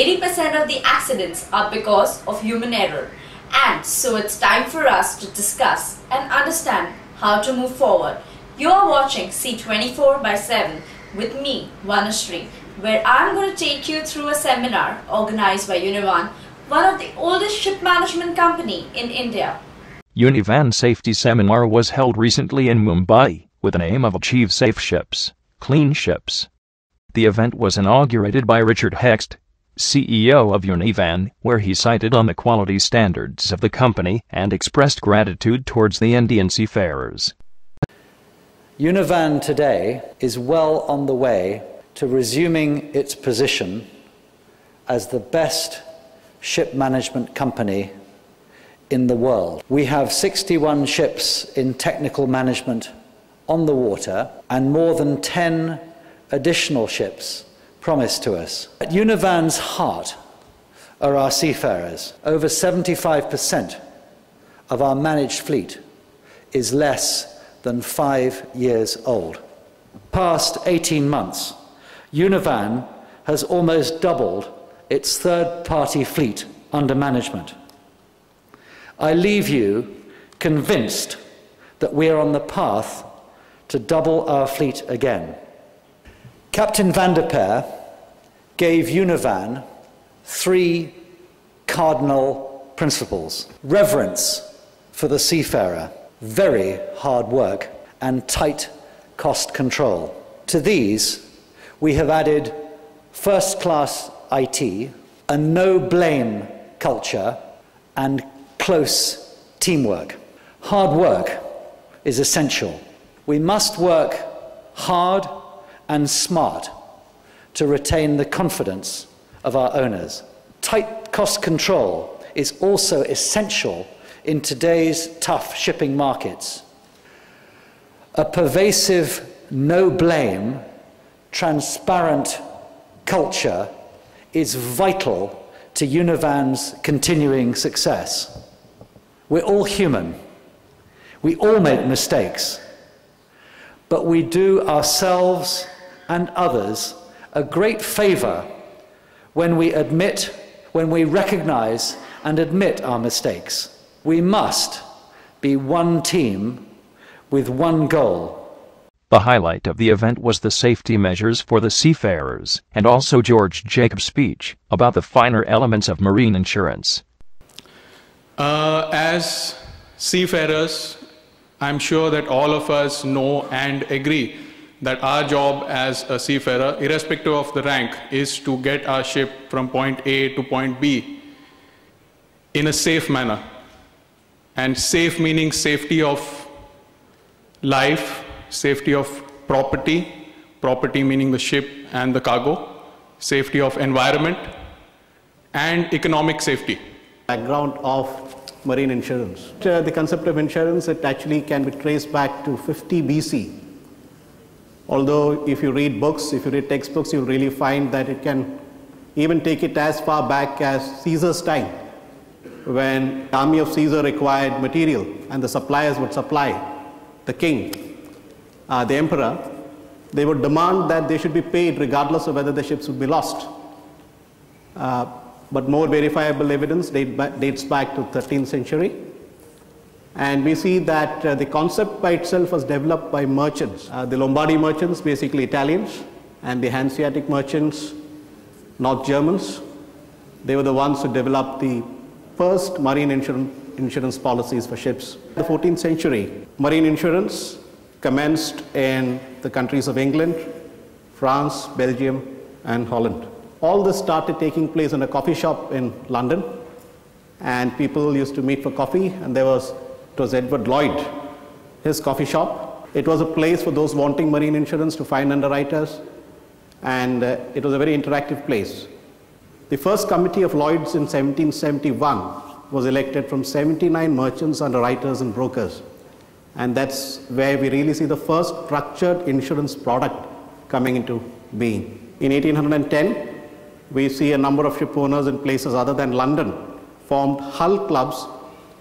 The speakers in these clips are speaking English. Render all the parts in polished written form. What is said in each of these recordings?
80% of the accidents are because of human error. And so it's time for us to discuss and understand how to move forward. You are watching C24/7 with me, Vanashri, where I'm going to take you through a seminar organized by Univan, one of the oldest ship management company in India. Univan Safety Seminar was held recently in Mumbai, with an aim of achieve safe ships, clean ships. The event was inaugurated by Richard Hext, CEO of Univan, where he cited on the quality standards of the company and expressed gratitude towards the Indian seafarers. Univan today is well on the way to resuming its position as the best ship management company in the world. We have 61 ships in technical management on the water and more than 10 additional ships promised to us. At Univan's heart are our seafarers. Over 75% of our managed fleet is less than 5 years old. Past 18 months, Univan has almost doubled its third-party fleet under management. I leave you convinced that we are on the path to double our fleet again. Captain Van der Peer gave Univan 3 cardinal principles: reverence for the seafarer, very hard work, and tight cost control. To these, we have added first-class IT, a no-blame culture, and close teamwork. Hard work is essential. We must work hard and smart to retain the confidence of our owners. Tight cost control is also essential in today's tough shipping markets. A pervasive, no-blame, transparent culture is vital to Univan's continuing success. We're all human. We all make mistakes. But we do ourselves and others a great favor when we recognize and admit our mistakes. We must be one team with one goal. The highlight of the event was the safety measures for the seafarers, and also George Jacobs' speech about the finer elements of marine insurance. As seafarers, I'm sure that all of us know and agree that our job as a seafarer, irrespective of the rank, is to get our ship from point A to point B in a safe manner. And safe meaning safety of life, safety of property, property meaning the ship and the cargo, safety of environment, and economic safety. Background of marine insurance. The concept of insurance, it actually can be traced back to 50 BC. Although if you read books, if you read textbooks, you'll really find that it can even take it as far back as Caesar's time, when the army of Caesar required material and the suppliers would supply the king, the emperor. They would demand that they should be paid regardless of whether the ships would be lost. But more verifiable evidence dates back to 13th century. And we see that the concept by itself was developed by merchants. The Lombardy merchants, basically Italians, and the Hanseatic merchants, North Germans. They were the ones who developed the first marine insurance policies for ships. In the 14th century, marine insurance commenced in the countries of England, France, Belgium, and Holland. All this started taking place in a coffee shop in London, and people used to meet for coffee, and it was Edward Lloyd, his coffee shop. It was a place for those wanting marine insurance to find underwriters, and it was a very interactive place. The first committee of Lloyd's in 1771 was elected from 79 merchants, underwriters, and brokers. And that's where we really see the first structured insurance product coming into being. In 1810, we see a number of ship owners in places other than London formed hull clubs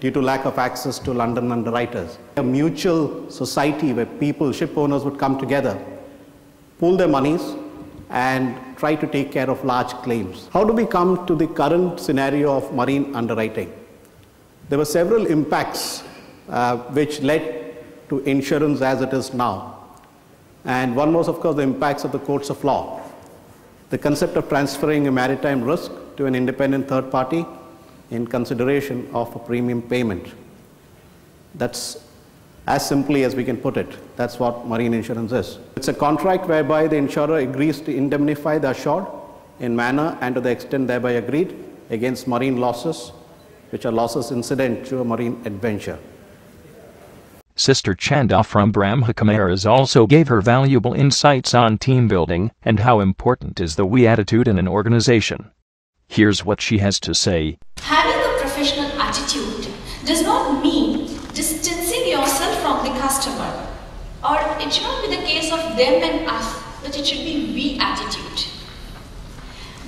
due to lack of access to London underwriters. A mutual society where people, ship owners, would come together, pool their monies, and try to take care of large claims. How do we come to the current scenario of marine underwriting? There were several impacts which led to insurance as it is now. And one was, of course, the impacts of the courts of law. The concept of transferring a maritime risk to an independent third party in consideration of a premium payment. That's as simply as we can put it. That's what marine insurance is. It's a contract whereby the insurer agrees to indemnify the assured in manner and to the extent thereby agreed against marine losses, which are losses incident to a marine adventure. Sister Chanda from Brahmakumaris also gave her valuable insights on team building and how important is the we attitude in an organization. Here's what she has to say. Having a professional attitude does not mean distancing yourself from the customer, or it should not be the case of them and us, but it should be we attitude.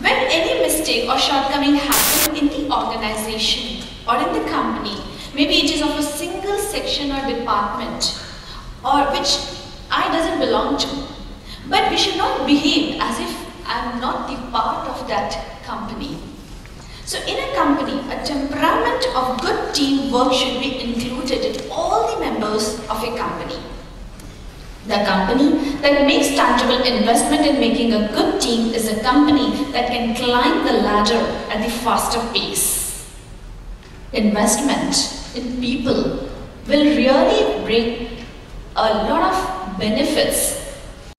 When any mistake or shortcoming happens in the organization or in the company, maybe it is of a single section or department, or which I doesn't belong to, but we should not behave as if I am not the part of that company. So in a company, a temperament of good teamwork should be included in all the members of a company. The company that makes tangible investment in making a good team is a company that can climb the ladder at the faster pace. Investment in people will really bring a lot of benefits.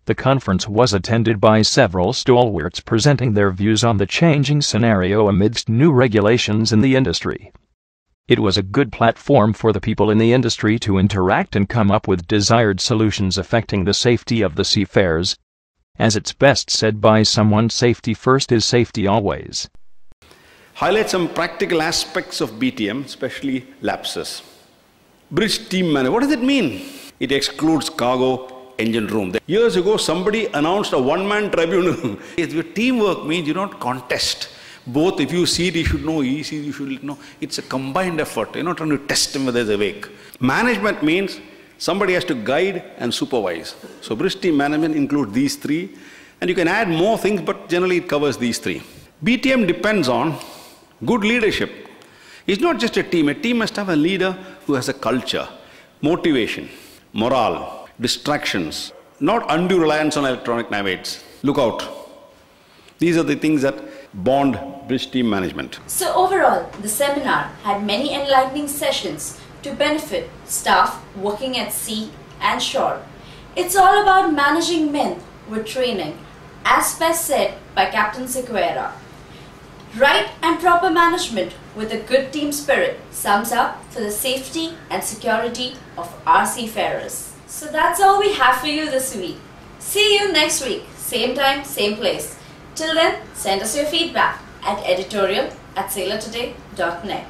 The conference was attended by several stalwarts presenting their views on the changing scenario amidst new regulations in the industry. It was a good platform for the people in the industry to interact and come up with desired solutions affecting the safety of the seafarers. As it's best said by someone, safety first is safety always. Highlight some practical aspects of BTM, especially lapses. Bridge team manager, what does it mean? It excludes cargo, engine room. Years ago, somebody announced a one-man tribunal. Your teamwork means you don't contest. Both, if you see it, you should know, he sees, you should know. It's a combined effort. You're not trying to test him whether he's awake. Management means somebody has to guide and supervise. So bridge team management includes these three. And you can add more things, but generally it covers these three. BTM depends on good leadership. It's not just a team. A team must have a leader who has a culture, motivation, morale, distractions, not undue reliance on electronic navigates. Look out. These are the things that bond bridge team management. So overall, the seminar had many enlightening sessions to benefit staff working at sea and shore. It's all about managing men with training, as best said by Captain Sequeira. Right and proper management with a good team spirit sums up for the safety and security of our seafarers. So that's all we have for you this week. See you next week, same time, same place. Till then, send us your feedback at editorial@sailortoday.net.